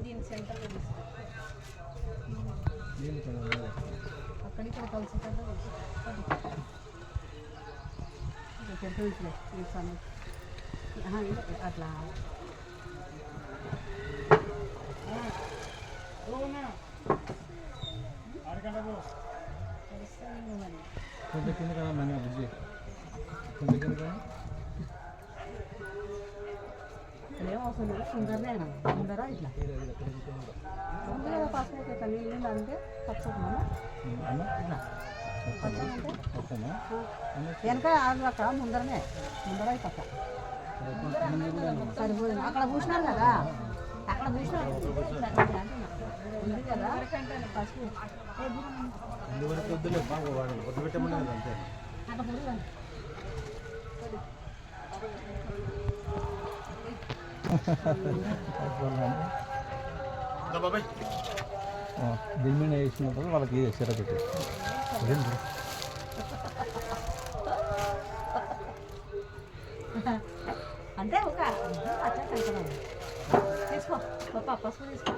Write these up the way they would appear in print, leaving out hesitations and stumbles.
దీని సెంటర్ అక్కడిక్కడ కలిసి అట్లా కొంచెం కింద కదా మన బుజ్జి కొంచెం కింద కదా ఏం అవసరం లేదు సుందరనే సుందరా ఇట్లా సుందర పసుపు అయితే నీళ్ళు అంటే పచ్చమా ఇట్లా వెనక అక్కడ ముందరనే ముందర పక్క సరిపోయింది అక్కడ పూసినారు కదా అక్కడ పూసినారు ఉంది కదా పసుపు అక్కడ పురుగు దీని మీద వేసినప్పుడు వాళ్ళకి చెర పెట్టి అంటే ఒక తీసుకో పసుపు తీసుకో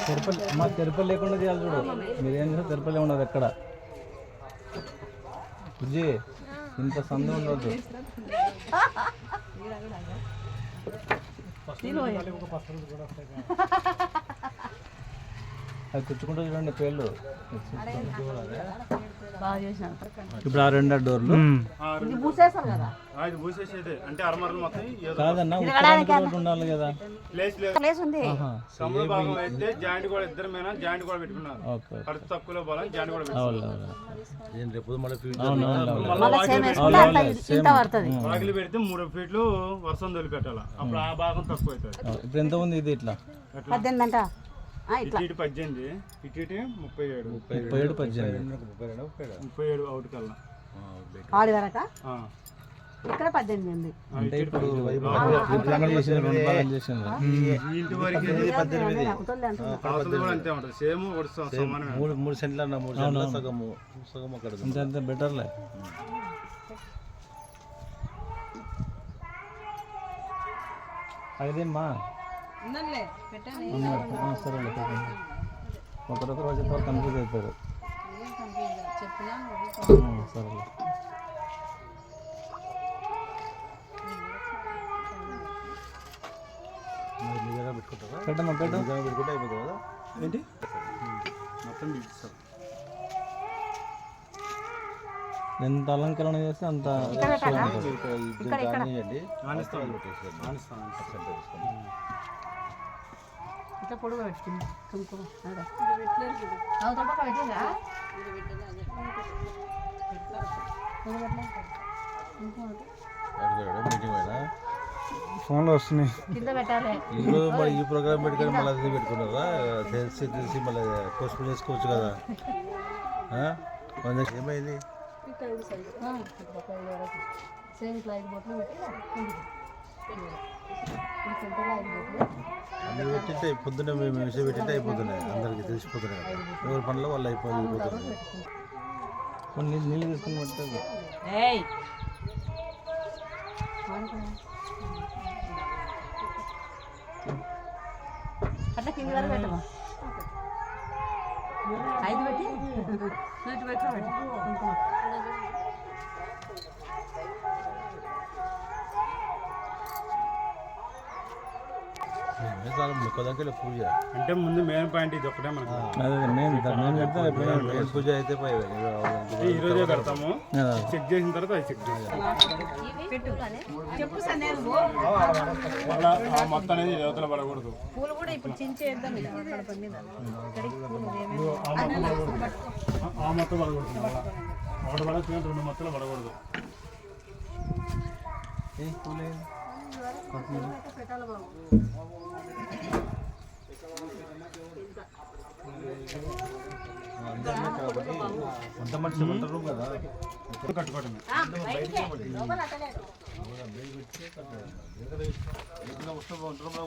తిరుపతి మా తిరుపతి లేకుండా చేయాలి చూడు మీరేం చేస్తే తిరుపతి ఉండదు ఎక్కడ బుజ్జి ఇంత సందు ఉండదు అది తెచ్చుకుంటూ చూడండి పేర్లు ఇప్పుడు ఆ రెండు డోర్లు కాదన్నా ఉండాలి కదా వాకిలి పెడితే 3 ఫీట్లు వర్షం తొలి పెట్టాలా అప్పుడు ఆ భాగం తక్కువ అవుతుంది. ఇప్పుడు ఎంత ఉంది ఇది ఇట్లా 18 ఇటు 18 ఇటు 37 అవుట్ కల్లా ఆడి వరక ఇక్కడ 18 ఉంది అంటే ఇప్పుడు ఇంటి వరకు 18 అంతే ఉంటుంది సేమ్ 3 సెంట్లు అన్న 3 సెంట్ల సగము అక్కడ అంతే బెటర్లే అదేమ్మా సరేలే ఒకరొకరు వచ్చేతో కన్ఫ్యూజ్ అవుతారు సరేలే పెట్టమ్మా పెట్టుకుంటే అయిపోతుంది కదా ఏంటి మొత్తం తీస్తారు. ఎంత అలంకరణ చేస్తే అంత ఇట్లా పొడుగు పెట్టుకుంది కుంకుమ ఫోన్లో వస్తున్నాయి కింద పెట్టాలి. ఈరోజు మరి ఈ ప్రోగ్రామ్ పెట్టుకొని మళ్ళీ అది పెట్టుకున్నారా తెలిసి మళ్ళీ పోస్ట్పోన్ చేసుకోవచ్చు కదా. ఏమైంది సేమ్ ఇట్లా 5 బొట్లు పెట్టి అన్నీ పెట్టింటే పొద్దున్న మేము విషయం పెట్టింటే అయిపోతున్నాయి, అందరికి తెలిసిపోతున్నాయి. ఎవరి పనులు వాళ్ళు అయిపోతుంది. కొన్ని నీళ్ళు తీసుకుని పడుతుంది. అట్లా కింది వరకు పెట్టమా 5 పెట్టి నూటి పెట్ట పూజ అంటే ముందు మెయిన్ పాయింట్ ఇది ఒకటే మనకు పూజ అయితే ఈ రోజే కడతాము. చెక్ చేసిన తర్వాత అది చెక్ చేయాలి. మొత్తం అనేది దేవతలు పడకూడదు. పూలు కూడా ఇప్పుడు చించేద్దాం. ఆ మొత్తం పడకూడదు. ఒకటి పడచ్చు 2 మొత్తాలు పడకూడదు. పెట్టాలి బాబు. అందరినీ కాబట్టి వంట మనిషి వంట రూమ్ కదా కట్టుకోవటమే.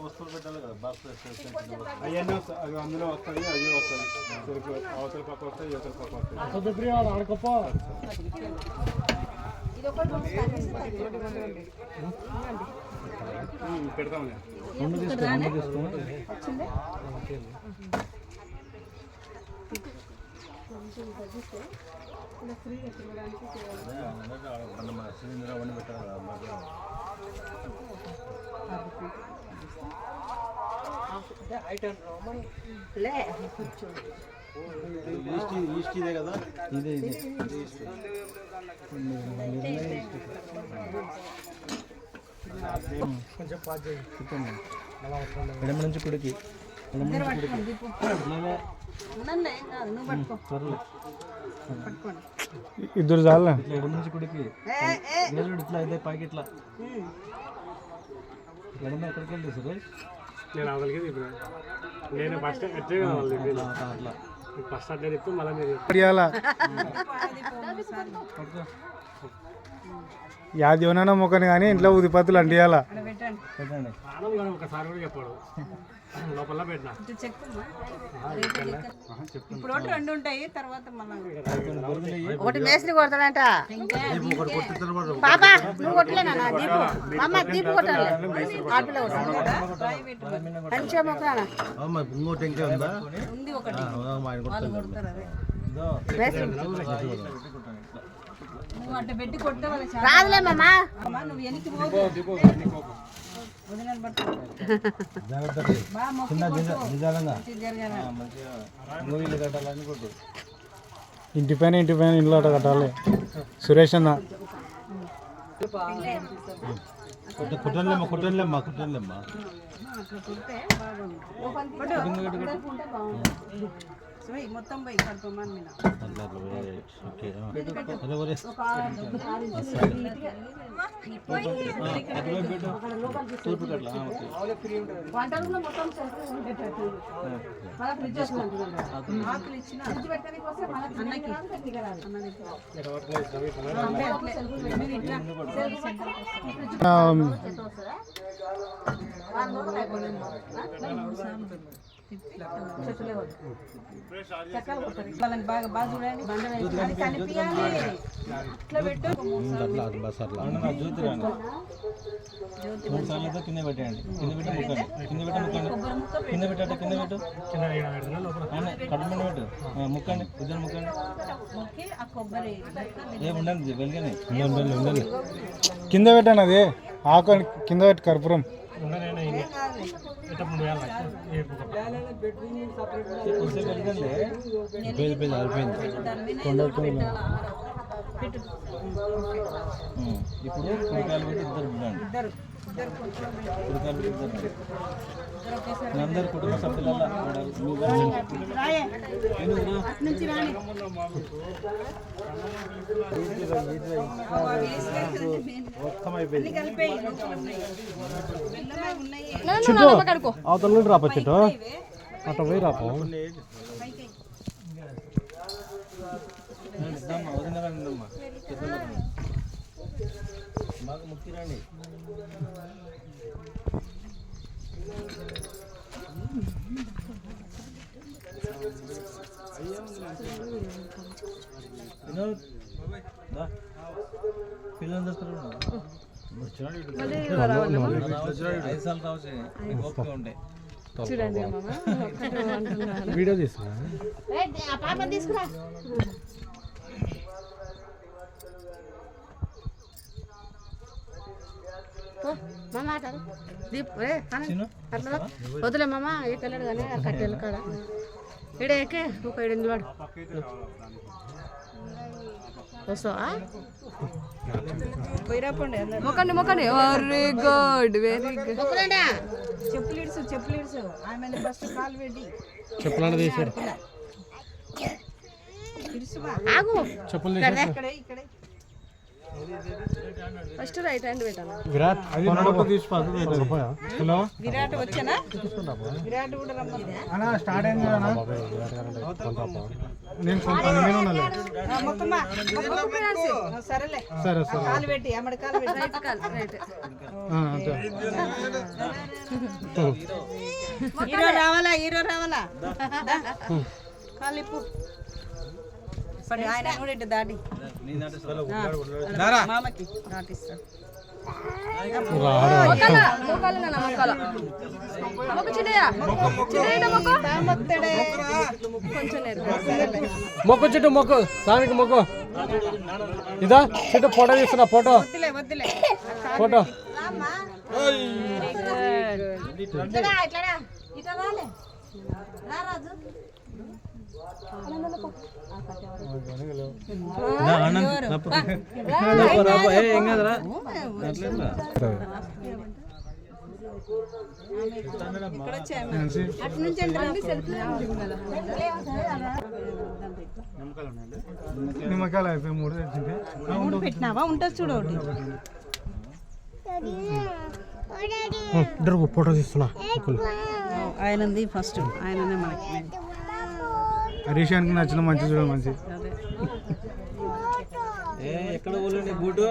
వస్తువులు పెట్టాలి కదా బాక్స్ అవన్నీ వస్తాయి, అవి అందులో వస్తాయి, అవి వస్తాయి. అవతల పక్క వస్తాయి, యువతల పక్క వస్తాయి. పెడతాం. సిలిండర్ అవన్నీ పెట్టాలి ఈస్ట్ ఇదే కదా ఇదే ఈస్ట్ కొంచెం పాస్ చేయండి ఎడమ నుంచి కుడికి ఇద్దరు చాలా ఎడమ నుంచి కుడికి ఇట్లా అయితే పైకి ఇట్లా ఎడమ ఎక్కడికి వెళ్ళి సురేష్ నేను అవతలకి తిప్పినా. నేను ఫస్ట్ ఎట్లే కదా వాళ్ళు తిప్పింది. అట్లా ఫస్ట్ అట్లే తిప్పి మళ్ళీ మీరు యాది ఏమన్నా మొక్కని కానీ ఇంట్లో ఉదిపత్తులు అంటియాలా పెట్టండి ఆనం కానీ ఒకసారి కూడా చెప్పాడు లోపల పెట్టినా. ఇప్పుడు ఒకటి రెండు ఉంటాయి, తర్వాత మళ్ళీ ఒకటి మేస్త్రి కొడతాడంట. ఒకటి కొట్టిన పాప నువ్వు కొట్టలేనా దీపు? అమ్మ దీపు కొట్టాలి. ఆడపిల్ల కొట్టాలి. మంచిగా మొక్కనా ఇంకోటి ఇంకే ఉందా ఉంది ఒకటి మా ఆయన కొడతాడు మేస్త్రి నువ్వు అట్ట పెట్టి కొట్టే వాళ్ళ రాదులే మామా. నువ్వు వెనక్కి వదిలేని పట్టు బాగా మొక్కి నిజాలంగా జరగాలి. మంచిగా మూవీలు కట్టాలని కొట్టు ఇంటి పైన ఇల్లు అట కట్టాలి సురేష్ అన్న. కుట్టలేమ్మా కుట్టలేమ్మా కుట్టలేమ్మా అట్లా కుడితే బాగుంది. మొత్తం పోయి కడుపుమని మీద వంటలో మొత్తం ఉండేటట్టు మళ్ళీ ఫ్రిడ్జ్ వస్తుంది. ఆకులు ఇచ్చిన ఫ్రిడ్జ్ పెట్టడానికి వస్తే మళ్ళీ వాళ్ళని బాగా బాగా చూడండి. అది కనిపించాలి. ఇట్లా పెట్టు. జ్యోతి రాండి 3 సార్లు కింద పెట్టండి. కింద పెట్టి ముక్కండి. కింద పెట్ట ముక్కండి. కింద పెట్టట కింద పెట్టు కడుపు మీద పెట్టు ముక్కండి. ఇద్దరు ముక్కండి. ఆ కొబ్బరి ఏ ఉండండి వెలిగానే ఉండాలి కింద పెట్టాను అది ఆకు కింద పెట్టి కర్పూరం ఇప్పుడు కుడికాయలు పెట్టి ఇద్దరు ఉండండి. కుడికాయలు పెట్టి ఇద్దరు అందరు కుటుంబ సభ్యులలో మొత్తం అయిపోయింది. చుట్టూ అవతల నుండి రాపో చుట్టూ అట్లా పోయి రాపో బాగా ముక్కి రండి. పిల్లలు తీసుకురా 5 సార్లు రావచ్చు ఓపిక ఉండే వీడియో తీసుకురా పాప తీసుకురా. మామ దీప్ అట్లా వదిలే మామ ఎక్కలేడు కానీ కట్టెలు కాడ ఇడ ఎక్కే ఒక 7 వాడు వస్తావా? మొక్కండి మొక్కండి. Very good very good. మొక్కలేండి. చెప్పులు ఇడుసు ఆమె ఫస్ట్ కాలు పెట్టి చెప్పులు తీసారు ఆగు. చెప్పులు ఇక్కడే ఫస్ట్ రైట్ హ్యాండ్ పెట్టాను. విరాట్ విరాట్ వచ్చానా? విరాట్ కూడా రమ్మన్నా స్టార్ట్ అయింది నేను కొంత పని మీద ఉన్నాలే. సరేలే సరే సరే కాలు పెట్టి అమ్మడి కాలు పెట్టి రైట్ కాల్ రైట్ అంతే. హీరో రావాలా కాలు ఇప్పు పడి ఆయన కూడా ఇటు దాటి మామకి దాటిస్తాడు మొక్కల మొక్కలు నాన్న మొక్కల మొక్క చిన్నయ్య చిన్నయ్య మొక్క కొంచెం నేర్పు మొక్కు చెట్టు మొక్కు స్వామికి మొక్కు ఇదా చెట్టు ఫోటో తీస్తున్నా ఫోటో వద్దులే ఫోటో నిమ్మకాయలు అయిపోయి 3 తెచ్చింది. పెట్టినావా ఉంటుంది చూడు ఒకటి ఇద్దరు ఫోటో తీస్తున్నా ఆయనది ఫస్ట్ ఆయననే మనకి హరీషానికి నచ్చిన మంచి చూడ మంచి. ఎక్కడ పోలేండి బూటు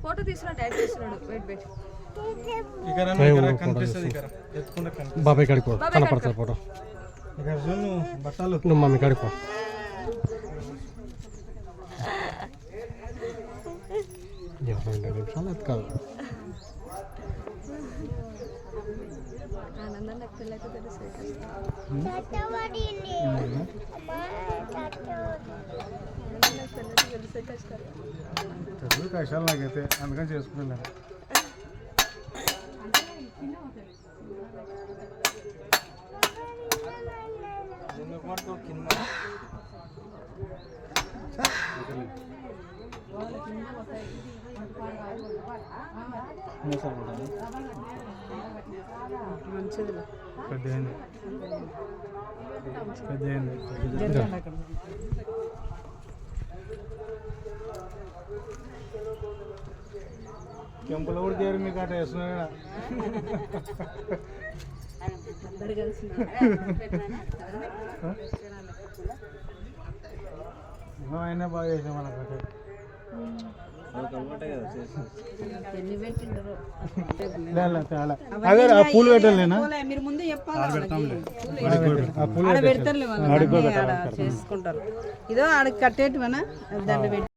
ఫోటో తీసుకున్నా డైరెక్ట్ తీసుకున్నాడు వెయిట్ వెయిట్ బాబాయ్ కాడికి పో కనపడుతుంది ఫోటో బట్టలు నువ్వు మమ్మీ కాడికి పో రెండు నిమిషాలు అది కాదు ఆనందం నాకు పెళ్ళైతే తెలుసు చదువు కష్టాలు నాకైతే అందుకని చేసుకున్నాను. పెద్దయింది కెంపులో కూడా చేరి మీకు అట్లా వేస్తున్నాడు. అయినా బాగా చేసాం మనకు అదే ఆ పూలు పెట్టాలేనా మీరు ముందు చెప్పాలి ఆ పూలు పెడతారులే చేసుకుంటారు ఇదో ఆడ కట్టేటివనా దండ పెట్టి